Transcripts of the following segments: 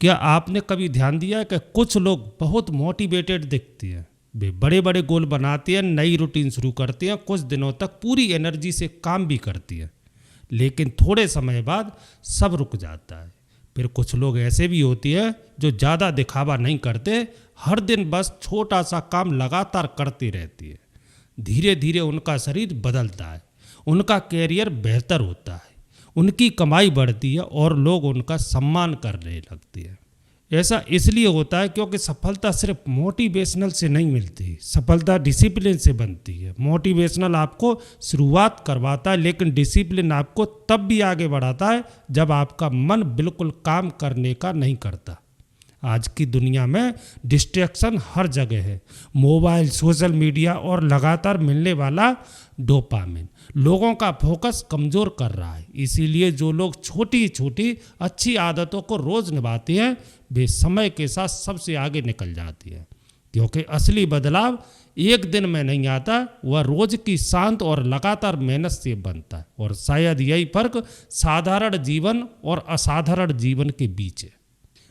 क्या आपने कभी ध्यान दिया है कि कुछ लोग बहुत मोटिवेटेड दिखते हैं, वे बड़े बड़े गोल बनाते हैं, नई रूटीन शुरू करते हैं, कुछ दिनों तक पूरी एनर्जी से काम भी करती है, लेकिन थोड़े समय बाद सब रुक जाता है। फिर कुछ लोग ऐसे भी होते हैं जो ज़्यादा दिखावा नहीं करते, हर दिन बस छोटा सा काम लगातार करते रहती है। धीरे धीरे उनका शरीर बदलता है, उनका कैरियर बेहतर होता है, उनकी कमाई बढ़ती है और लोग उनका सम्मान करने लगते हैं। ऐसा इसलिए होता है क्योंकि सफलता सिर्फ मोटिवेशनल से नहीं मिलती, सफलता डिसिप्लिन से बनती है। मोटिवेशनल आपको शुरुआत करवाता है, लेकिन डिसिप्लिन आपको तब भी आगे बढ़ाता है जब आपका मन बिल्कुल काम करने का नहीं करता। आज की दुनिया में डिस्ट्रैक्शन हर जगह है। मोबाइल, सोशल मीडिया और लगातार मिलने वाला डोपामिन लोगों का फोकस कमज़ोर कर रहा है। इसीलिए जो लोग छोटी छोटी अच्छी आदतों को रोज़ निभाते हैं वे समय के साथ सबसे आगे निकल जाती है, क्योंकि असली बदलाव एक दिन में नहीं आता, वह रोज़ की शांत और लगातार मेहनत से बनता है। और शायद यही फर्क साधारण जीवन और असाधारण जीवन के बीच है।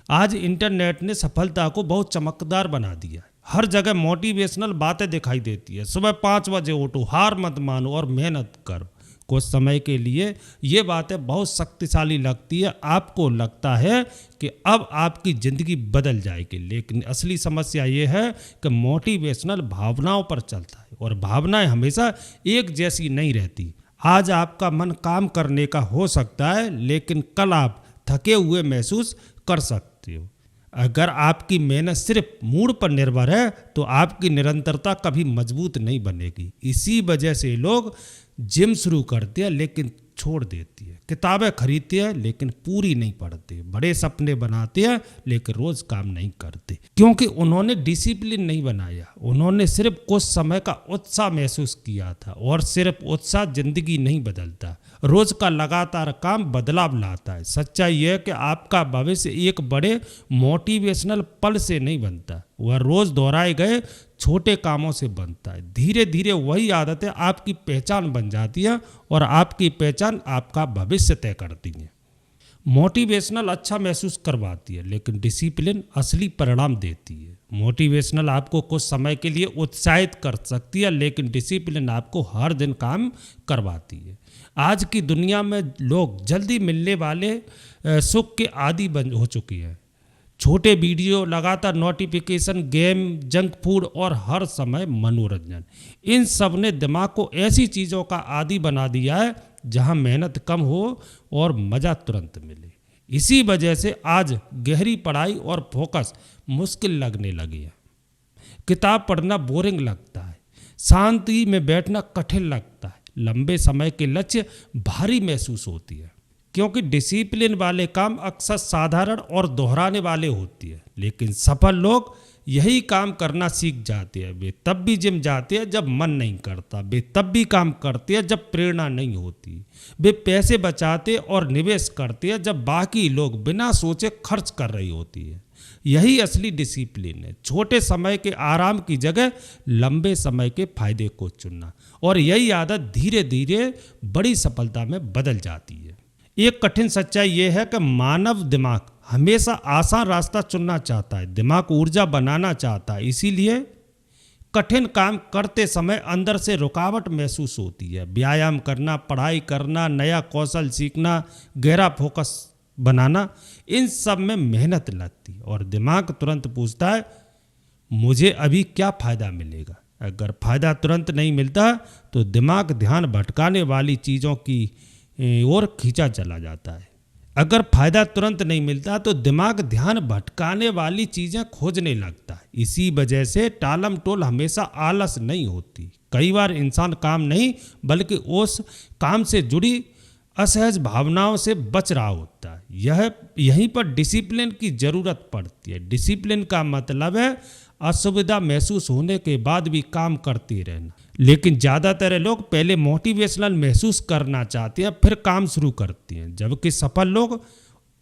आज इंटरनेट ने सफलता को बहुत चमकदार बना दिया है। हर जगह मोटिवेशनल बातें दिखाई देती है। सुबह 5 बजे उठो, हार मत मानो और मेहनत करो। कुछ समय के लिए ये बातें बहुत शक्तिशाली लगती है, आपको लगता है कि अब आपकी ज़िंदगी बदल जाएगी, लेकिन असली समस्या ये है कि मोटिवेशनल भावनाओं पर चलता है और भावनाएं हमेशा एक जैसी नहीं रहती। आज आपका मन काम करने का हो सकता है, लेकिन कल आप थके हुए महसूस कर सकते हो। अगर आपकी मेहनत सिर्फ मूड पर निर्भर है तो आपकी निरंतरता कभी मजबूत नहीं बनेगी। इसी वजह से लोग जिम शुरू करते हैं लेकिन छोड़ देती है, किताबें खरीदते हैं लेकिन पूरी नहीं पढ़ते, बड़े सपने बनाते हैं लेकिन रोज काम नहीं करते, क्योंकि उन्होंने डिसिप्लिन नहीं बनाया। उन्होंने सिर्फ कुछ समय का उत्साह महसूस किया था, और सिर्फ उत्साह जिंदगी नहीं बदलता। रोज का लगातार काम बदलाव लाता है। सच्चाई यह है कि आपका भविष्य एक बड़े मोटिवेशनल पल से नहीं बनता, वह रोज दोहराए गए छोटे कामों से बनता है। धीरे धीरे वही आदतें आपकी पहचान बन जाती है और आपकी पहचान आपका भविष्य तय करती है। मोटिवेशनल अच्छा महसूस करवाती है, लेकिन डिसिप्लिन असली परिणाम देती है। मोटिवेशनल आपको कुछ समय के लिए उत्साहित कर सकती है, लेकिन डिसिप्लिन आपको हर दिन काम करवाती है। आज की दुनिया में लोग जल्दी मिलने वाले सुख के आदी बन हो चुकी है। छोटे वीडियो, लगातार नोटिफिकेशन, गेम, जंक फूड और हर समय मनोरंजन, इन सब ने दिमाग को ऐसी चीज़ों का आदी बना दिया है जहां मेहनत कम हो और मज़ा तुरंत मिले। इसी वजह से आज गहरी पढ़ाई और फोकस मुश्किल लगने लगी है। किताब पढ़ना बोरिंग लगता है, शांति में बैठना कठिन लगता है, लंबे समय के लक्ष्य भारी महसूस होती है, क्योंकि डिसिप्लिन वाले काम अक्सर साधारण और दोहराने वाले होती है। लेकिन सफल लोग यही काम करना सीख जाते हैं। वे तब भी जिम जाते हैं जब मन नहीं करता, वे तब भी काम करते हैं जब प्रेरणा नहीं होती, वे पैसे बचाते और निवेश करते हैं जब बाकी लोग बिना सोचे खर्च कर रही होती है। यही असली डिसिप्लिन है, छोटे समय के आराम की जगह लंबे समय के फायदे को चुनना, और यही आदत धीरे धीरे बड़ी सफलता में बदल जाती है। एक कठिन सच्चाई यह है कि मानव दिमाग हमेशा आसान रास्ता चुनना चाहता है, दिमाग ऊर्जा बनाना चाहता है, इसीलिए कठिन काम करते समय अंदर से रुकावट महसूस होती है। व्यायाम करना, पढ़ाई करना, नया कौशल सीखना, गहरा फोकस बनाना, इन सब में मेहनत लगती है और दिमाग तुरंत पूछता है मुझे अभी क्या फ़ायदा मिलेगा। अगर फ़ायदा तुरंत नहीं मिलता तो दिमाग ध्यान भटकाने वाली चीज़ों की और खींचा चला जाता है। अगर फ़ायदा तुरंत नहीं मिलता तो दिमाग ध्यान भटकाने वाली चीज़ें खोजने लगता है। इसी वजह से टालम टोल हमेशा आलस नहीं होती। कई बार इंसान काम नहीं बल्कि उस काम से जुड़ी असहज भावनाओं से बच रहा होता है। यहीं पर डिसिप्लिन की ज़रूरत पड़ती है। डिसिप्लिन का मतलब है असुविधा महसूस होने के बाद भी काम करते रहना, लेकिन ज़्यादातर लोग पहले मोटिवेशनल महसूस करना चाहते हैं फिर काम शुरू करते हैं, जबकि सफल लोग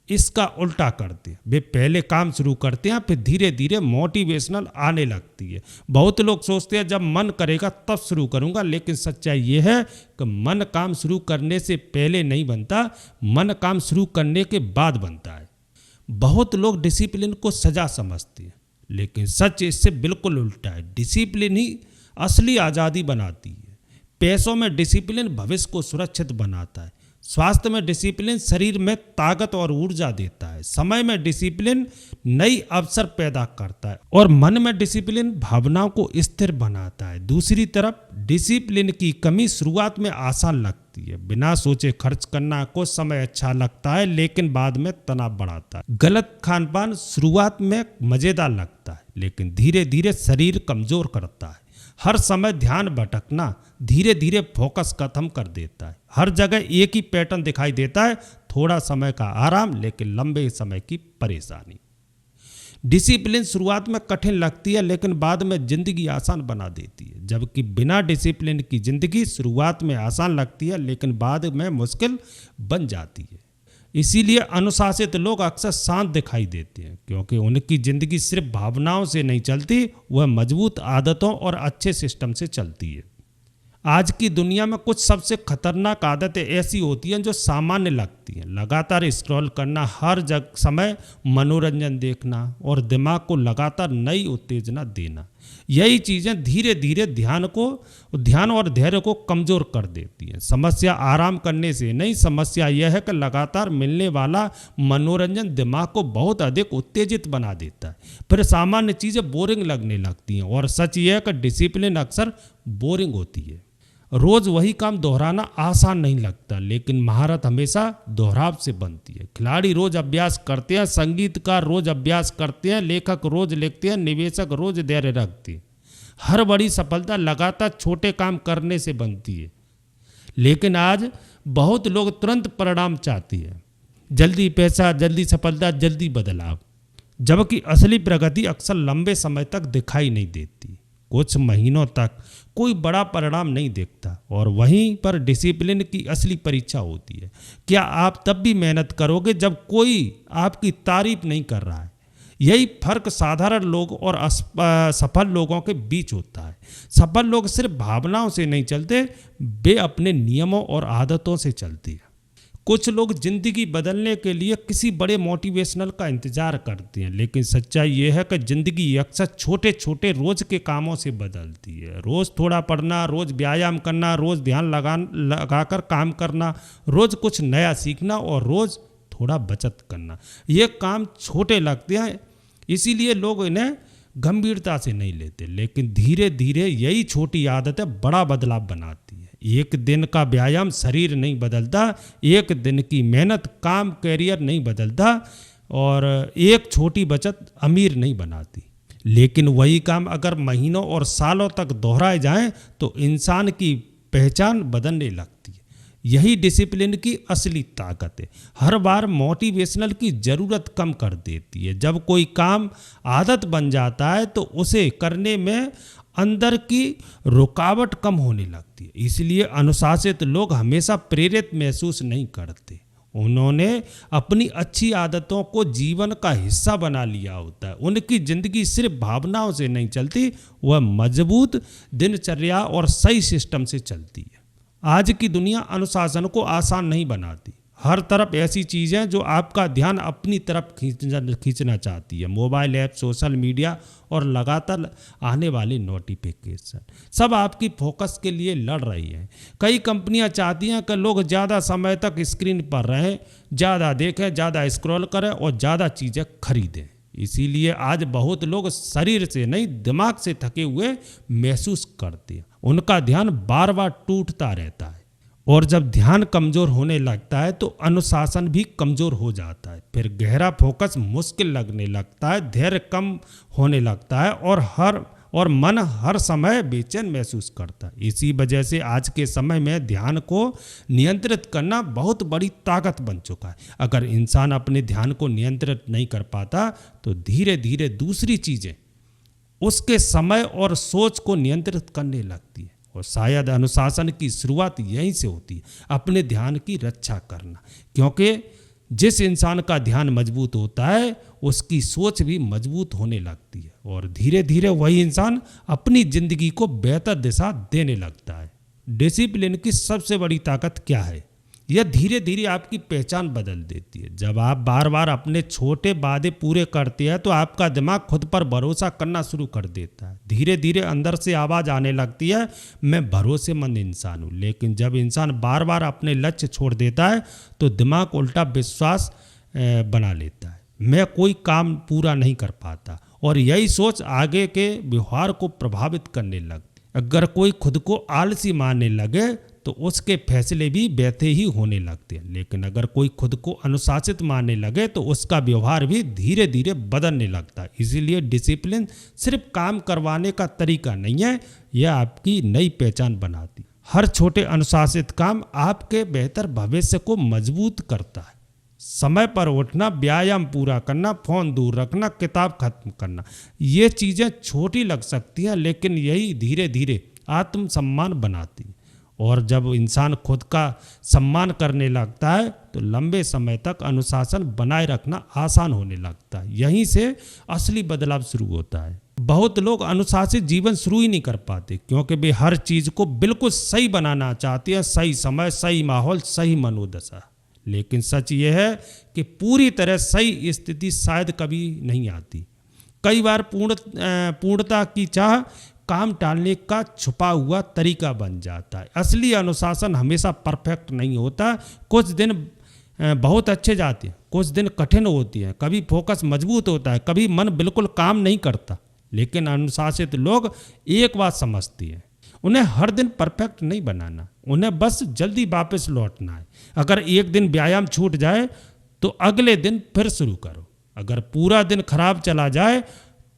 इसका उल्टा करते हैं। वे पहले काम शुरू करते हैं फिर धीरे धीरे मोटिवेशनल आने लगती है। बहुत लोग सोचते हैं जब मन करेगा तब शुरू करूंगा, लेकिन सच्चाई ये है कि मन काम शुरू करने से पहले नहीं बनता, मन काम शुरू करने के बाद बनता है। बहुत लोग डिसिप्लिन को सजा समझते हैं, लेकिन सच इससे बिल्कुल उल्टा है। डिसिप्लिन ही असली आज़ादी बनाती है। पैसों में डिसिप्लिन भविष्य को सुरक्षित बनाता है। स्वास्थ्य में डिसिप्लिन शरीर में ताकत और ऊर्जा देता है। समय में डिसिप्लिन नई अवसर पैदा करता है और मन में डिसिप्लिन भावनाओं को स्थिर बनाता है। दूसरी तरफ डिसिप्लिन की कमी शुरुआत में आसान लगती है। बिना सोचे खर्च करना कुछ समय अच्छा लगता है, लेकिन बाद में तनाव बढ़ाता है। गलत खान पान शुरुआत में मज़ेदार लगता है, लेकिन धीरे धीरे शरीर कमज़ोर करता है। हर समय ध्यान भटकना धीरे धीरे फोकस खत्म कर देता है। हर जगह एक ही पैटर्न दिखाई देता है, थोड़ा समय का आराम लेकिन लंबे समय की परेशानी। डिसिप्लिन शुरुआत में कठिन लगती है, लेकिन बाद में जिंदगी आसान बना देती है। जबकि बिना डिसिप्लिन की जिंदगी शुरुआत में आसान लगती है, लेकिन बाद में मुश्किल बन जाती है। इसीलिए अनुशासित लोग अक्सर शांत दिखाई देते हैं, क्योंकि उनकी जिंदगी सिर्फ भावनाओं से नहीं चलती, वह मजबूत आदतों और अच्छे सिस्टम से चलती है। आज की दुनिया में कुछ सबसे खतरनाक आदतें ऐसी होती हैं जो सामान्य लगती हैं। लगातार स्क्रॉल करना, हर समय मनोरंजन देखना और दिमाग को लगातार नई उत्तेजना देना, यही चीज़ें धीरे धीरे ध्यान और धैर्य को कमज़ोर कर देती हैं। समस्या आराम करने से नहीं, समस्या यह है कि लगातार मिलने वाला मनोरंजन दिमाग को बहुत अधिक उत्तेजित बना देता है। फिर सामान्य चीज़ें बोरिंग लगने लगती हैं। और सच यह है कि डिसिप्लिन अक्सर बोरिंग होती है। रोज़ वही काम दोहराना आसान नहीं लगता, लेकिन महारत हमेशा दोहराव से बनती है। खिलाड़ी रोज अभ्यास करते हैं, संगीतकार रोज अभ्यास करते हैं, लेखक रोज लिखते हैं, निवेशक रोज धैर्य रखते हैं। हर बड़ी सफलता लगातार छोटे काम करने से बनती है। लेकिन आज बहुत लोग तुरंत परिणाम चाहते हैं, जल्दी पैसा, जल्दी सफलता, जल्दी बदलाव, जबकि असली प्रगति अक्सर लंबे समय तक दिखाई नहीं देती। कुछ महीनों तक कोई बड़ा परिणाम नहीं दिखता, और वहीं पर डिसिप्लिन की असली परीक्षा होती है। क्या आप तब भी मेहनत करोगे जब कोई आपकी तारीफ नहीं कर रहा है? यही फर्क साधारण लोग और सफल लोगों के बीच होता है। सफल लोग सिर्फ भावनाओं से नहीं चलते, वे अपने नियमों और आदतों से चलते हैं। कुछ लोग जिंदगी बदलने के लिए किसी बड़े मोटिवेशनल का इंतजार करते हैं, लेकिन सच्चाई यह है कि जिंदगी अक्सर छोटे छोटे रोज के कामों से बदलती है। रोज थोड़ा पढ़ना, रोज व्यायाम करना, रोज ध्यान लगाकर काम करना, रोज कुछ नया सीखना और रोज थोड़ा बचत करना। ये काम छोटे लगते हैं, इसीलिए लोग इन्हें गंभीरता से नहीं लेते, लेकिन धीरे धीरे यही छोटी आदतें बड़ा बदलाव बनाती है। एक दिन का व्यायाम शरीर नहीं बदलता, एक दिन की मेहनत काम कैरियर नहीं बदलता, और एक छोटी बचत अमीर नहीं बनाती। लेकिन वही काम अगर महीनों और सालों तक दोहराए जाएं तो इंसान की पहचान बदलने लगती है। यही डिसिप्लिन की असली ताकत है। हर बार मोटिवेशनल की ज़रूरत कम कर देती है। जब कोई काम आदत बन जाता है तो उसे करने में अंदर की रुकावट कम होने लगती है। इसलिए अनुशासित लोग हमेशा प्रेरित महसूस नहीं करते। उन्होंने अपनी अच्छी आदतों को जीवन का हिस्सा बना लिया होता है। उनकी जिंदगी सिर्फ भावनाओं से नहीं चलती, वह मजबूत दिनचर्या और सही सिस्टम से चलती है। आज की दुनिया अनुशासन को आसान नहीं बनाती। हर तरफ ऐसी चीज़ें जो आपका ध्यान अपनी तरफ खींचना चाहती है। मोबाइल ऐप, सोशल मीडिया और लगातार आने वाली नोटिफिकेशन सब आपकी फोकस के लिए लड़ रही हैं। कई कंपनियां चाहती हैं कि लोग ज़्यादा समय तक स्क्रीन पर रहें, ज़्यादा देखें, ज़्यादा स्क्रॉल करें और ज़्यादा चीज़ें खरीदें। इसीलिए आज बहुत लोग शरीर से नहीं, दिमाग से थके हुए महसूस करते हैं। उनका ध्यान बार बार टूटता रहता है, और जब ध्यान कमज़ोर होने लगता है तो अनुशासन भी कमज़ोर हो जाता है। फिर गहरा फोकस मुश्किल लगने लगता है, धैर्य कम होने लगता है, और मन हर समय बेचैन महसूस करता है। इसी वजह से आज के समय में ध्यान को नियंत्रित करना बहुत बड़ी ताकत बन चुका है। अगर इंसान अपने ध्यान को नियंत्रित नहीं कर पाता तो धीरे धीरे दूसरी चीज़ें उसके समय और सोच को नियंत्रित करने लगती है। और शायद अनुशासन की शुरुआत यहीं से होती है, अपने ध्यान की रक्षा करना। क्योंकि जिस इंसान का ध्यान मजबूत होता है उसकी सोच भी मजबूत होने लगती है, और धीरे धीरे वही इंसान अपनी जिंदगी को बेहतर दिशा देने लगता है। डिसिप्लिन की सबसे बड़ी ताकत क्या है? यह धीरे धीरे आपकी पहचान बदल देती है। जब आप बार बार अपने छोटे वादे पूरे करते हैं तो आपका दिमाग खुद पर भरोसा करना शुरू कर देता है। धीरे धीरे अंदर से आवाज़ आने लगती है, मैं भरोसेमंद इंसान हूँ। लेकिन जब इंसान बार बार अपने लक्ष्य छोड़ देता है तो दिमाग उल्टा विश्वास बना लेता है, मैं कोई काम पूरा नहीं कर पाता, और यही सोच आगे के व्यवहार को प्रभावित करने लगती। अगर कोई खुद को आलसी मानने लगे तो उसके फैसले भी वैसे ही होने लगते हैं। लेकिन अगर कोई खुद को अनुशासित मानने लगे तो उसका व्यवहार भी धीरे धीरे बदलने लगता है। इसीलिए डिसिप्लिन सिर्फ काम करवाने का तरीका नहीं है, यह आपकी नई पहचान बनाती। हर छोटे अनुशासित काम आपके बेहतर भविष्य को मजबूत करता है। समय पर उठना, व्यायाम पूरा करना, फोन दूर रखना, किताब खत्म करना, ये चीज़ें छोटी लग सकती हैं लेकिन यही धीरे धीरे आत्मसम्मान बनाती है। और जब इंसान खुद का सम्मान करने लगता है तो लंबे समय तक अनुशासन बनाए रखना आसान होने लगता है। यहीं से असली बदलाव शुरू होता है। बहुत लोग अनुशासित जीवन शुरू ही नहीं कर पाते क्योंकि वे हर चीज़ को बिल्कुल सही बनाना चाहते हैं, सही समय, सही माहौल, सही मनोदशा। लेकिन सच ये है कि पूरी तरह सही स्थिति शायद कभी नहीं आती। कई बार पूर्णता की चाह काम टालने का छुपा हुआ तरीका बन जाता है। असली अनुशासन हमेशा परफेक्ट नहीं होता। कुछ दिन बहुत अच्छे जाते हैं, कुछ दिन कठिन होती हैं, कभी फोकस मजबूत होता है, कभी मन बिल्कुल काम नहीं करता। लेकिन अनुशासित लोग एक बात समझती हैं, उन्हें हर दिन परफेक्ट नहीं बनाना, उन्हें बस जल्दी वापस लौटना है। अगर एक दिन व्यायाम छूट जाए तो अगले दिन फिर शुरू करो। अगर पूरा दिन खराब चला जाए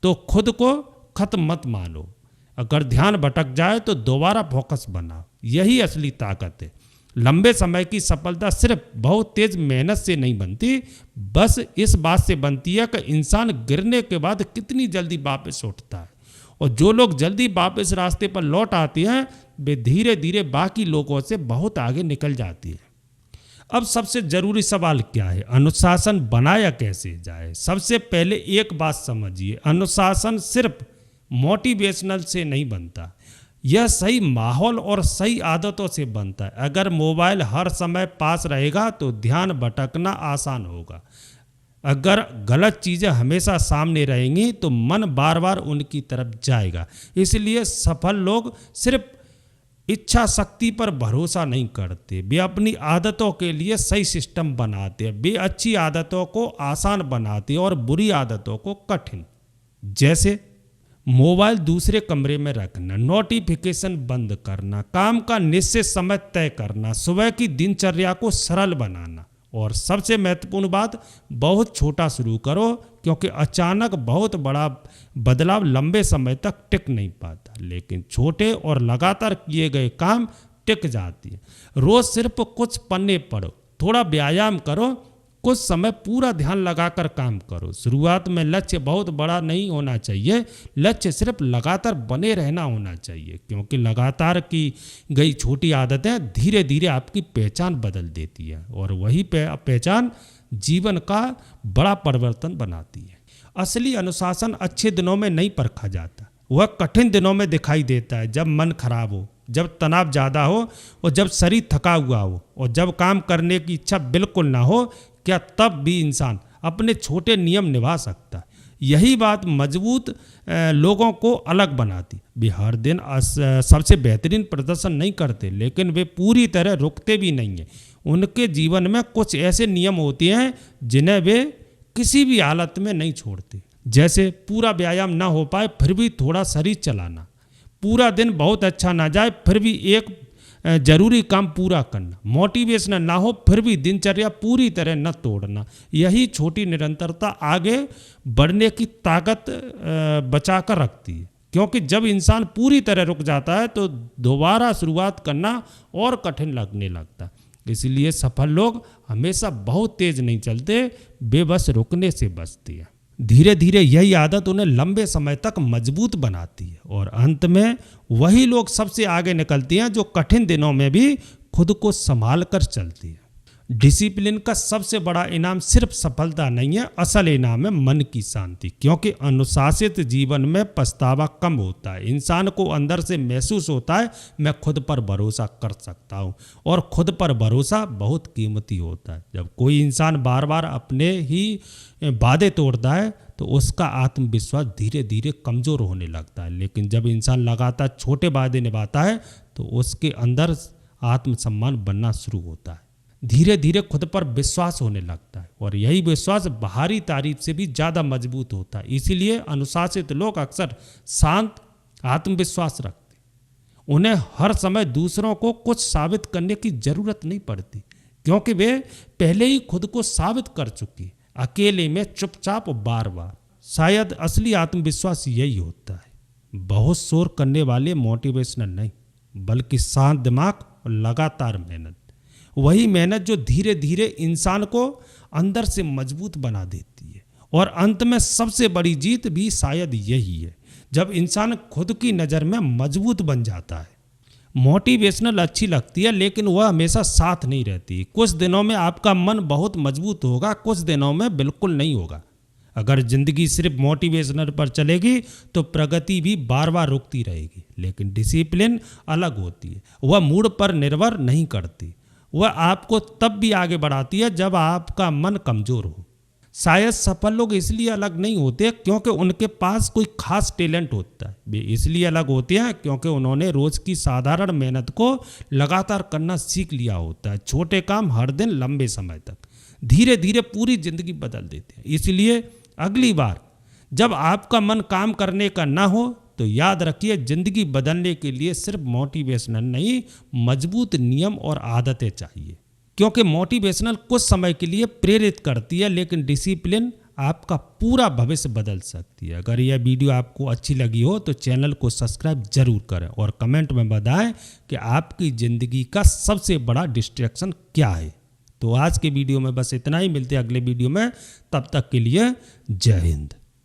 तो खुद को खत्म मत मानो। अगर ध्यान भटक जाए तो दोबारा फोकस बनाओ। यही असली ताकत है। लंबे समय की सफलता सिर्फ बहुत तेज मेहनत से नहीं बनती, बस इस बात से बनती है कि इंसान गिरने के बाद कितनी जल्दी वापस उठता है। और जो लोग जल्दी वापस रास्ते पर लौट आते हैं वे धीरे धीरे बाकी लोगों से बहुत आगे निकल जाती है। अब सबसे जरूरी सवाल क्या है, अनुशासन बनाया कैसे जाए? सबसे पहले एक बात समझिए, अनुशासन सिर्फ मोटिवेशनल से नहीं बनता, यह सही माहौल और सही आदतों से बनता है। अगर मोबाइल हर समय पास रहेगा तो ध्यान भटकना आसान होगा। अगर गलत चीज़ें हमेशा सामने रहेंगी तो मन बार बार उनकी तरफ जाएगा। इसलिए सफल लोग सिर्फ इच्छा शक्ति पर भरोसा नहीं करते, वे अपनी आदतों के लिए सही सिस्टम बनाते हैं। वे अच्छी आदतों को आसान बनाते हैं और बुरी आदतों को कठिन। जैसे मोबाइल दूसरे कमरे में रखना, नोटिफिकेशन बंद करना, काम का निश्चित समय तय करना, सुबह की दिनचर्या को सरल बनाना, और सबसे महत्वपूर्ण बात, बहुत छोटा शुरू करो क्योंकि अचानक बहुत बड़ा बदलाव लंबे समय तक टिक नहीं पाता, लेकिन छोटे और लगातार किए गए काम टिक जाती है। रोज सिर्फ कुछ पन्ने पढ़ो, थोड़ा व्यायाम करो, कुछ समय पूरा ध्यान लगाकर काम करो। शुरुआत में लक्ष्य बहुत बड़ा नहीं होना चाहिए, लक्ष्य सिर्फ लगातार बने रहना होना चाहिए, क्योंकि लगातार की गई छोटी आदतें धीरे धीरे आपकी पहचान बदल देती है और वही पहचान जीवन का बड़ा परिवर्तन बनाती है। असली अनुशासन अच्छे दिनों में नहीं परखा जाता, वह कठिन दिनों में दिखाई देता है। जब मन खराब हो, जब तनाव ज़्यादा हो और जब शरीर थका हुआ हो और जब काम करने की इच्छा बिल्कुल ना हो, क्या तब भी इंसान अपने छोटे नियम निभा सकता है। यही बात मजबूत लोगों को अलग बनाती। वे हर दिन सबसे बेहतरीन प्रदर्शन नहीं करते, लेकिन वे पूरी तरह रुकते भी नहीं हैं। उनके जीवन में कुछ ऐसे नियम होते हैं जिन्हें वे किसी भी हालत में नहीं छोड़ते। जैसे पूरा व्यायाम ना हो पाए फिर भी थोड़ा शरीर चलाना, पूरा दिन बहुत अच्छा ना जाए फिर भी एक जरूरी काम पूरा करना, मोटिवेशन ना हो फिर भी दिनचर्या पूरी तरह न तोड़ना। यही छोटी निरंतरता आगे बढ़ने की ताकत बचा कर रखती है, क्योंकि जब इंसान पूरी तरह रुक जाता है तो दोबारा शुरुआत करना और कठिन लगने लगता है। इसलिए सफल लोग हमेशा बहुत तेज नहीं चलते, वे बस रुकने से बचते हैं। धीरे धीरे यही आदत उन्हें लंबे समय तक मजबूत बनाती है और अंत में वही लोग सबसे आगे निकलती हैं जो कठिन दिनों में भी खुद को संभाल कर चलती है। डिसिप्लिन का सबसे बड़ा इनाम सिर्फ सफलता नहीं है, असल इनाम है मन की शांति। क्योंकि अनुशासित जीवन में पछतावा कम होता है। इंसान को अंदर से महसूस होता है मैं खुद पर भरोसा कर सकता हूँ, और खुद पर भरोसा बहुत कीमती होता है। जब कोई इंसान बार बार अपने ही वादे तोड़ता है तो उसका आत्मविश्वास धीरे धीरे कमज़ोर होने लगता है। लेकिन जब इंसान लगातार छोटे वादे निभाता है तो उसके अंदर आत्मसम्मान बनना शुरू होता है। धीरे धीरे खुद पर विश्वास होने लगता है, और यही विश्वास बाहरी तारीफ से भी ज़्यादा मजबूत होता है। इसीलिए अनुशासित लोग अक्सर शांत आत्मविश्वास रखते हैं। उन्हें हर समय दूसरों को कुछ साबित करने की ज़रूरत नहीं पड़ती, क्योंकि वे पहले ही खुद को साबित कर चुके हैं, अकेले में चुपचाप बार बार। शायद असली आत्मविश्वास यही होता है, बहुत शोर करने वाले मोटिवेशनल नहीं, बल्कि शांत दिमाग और लगातार मेहनत। वही मेहनत जो धीरे धीरे इंसान को अंदर से मजबूत बना देती है। और अंत में सबसे बड़ी जीत भी शायद यही है, जब इंसान खुद की नज़र में मजबूत बन जाता है। मोटिवेशनल अच्छी लगती है, लेकिन वह हमेशा साथ नहीं रहती। कुछ दिनों में आपका मन बहुत मजबूत होगा, कुछ दिनों में बिल्कुल नहीं होगा। अगर ज़िंदगी सिर्फ मोटिवेशनल पर चलेगी तो प्रगति भी बार बार रुकती रहेगी। लेकिन डिसिप्लिन अलग होती है, वह मूड पर निर्भर नहीं करती। वह आपको तब भी आगे बढ़ाती है जब आपका मन कमज़ोर हो। शायद सफल लोग इसलिए अलग नहीं होते क्योंकि उनके पास कोई खास टैलेंट होता है। वे इसलिए अलग होते हैं क्योंकि उन्होंने रोज़ की साधारण मेहनत को लगातार करना सीख लिया होता है। छोटे काम हर दिन लंबे समय तक धीरे धीरे पूरी ज़िंदगी बदल देते हैं। इसलिए अगली बार जब आपका मन काम करने का ना हो तो याद रखिए, ज़िंदगी बदलने के लिए सिर्फ मोटिवेशनल नहीं, मजबूत नियम और आदतें चाहिए। क्योंकि मोटिवेशनल कुछ समय के लिए प्रेरित करती है, लेकिन डिसिप्लिन आपका पूरा भविष्य बदल सकती है। अगर यह वीडियो आपको अच्छी लगी हो तो चैनल को सब्सक्राइब जरूर करें, और कमेंट में बताएं कि आपकी ज़िंदगी का सबसे बड़ा डिस्ट्रैक्शन क्या है। तो आज के वीडियो में बस इतना ही, मिलते हैं अगले वीडियो में। तब तक के लिए जय हिंद।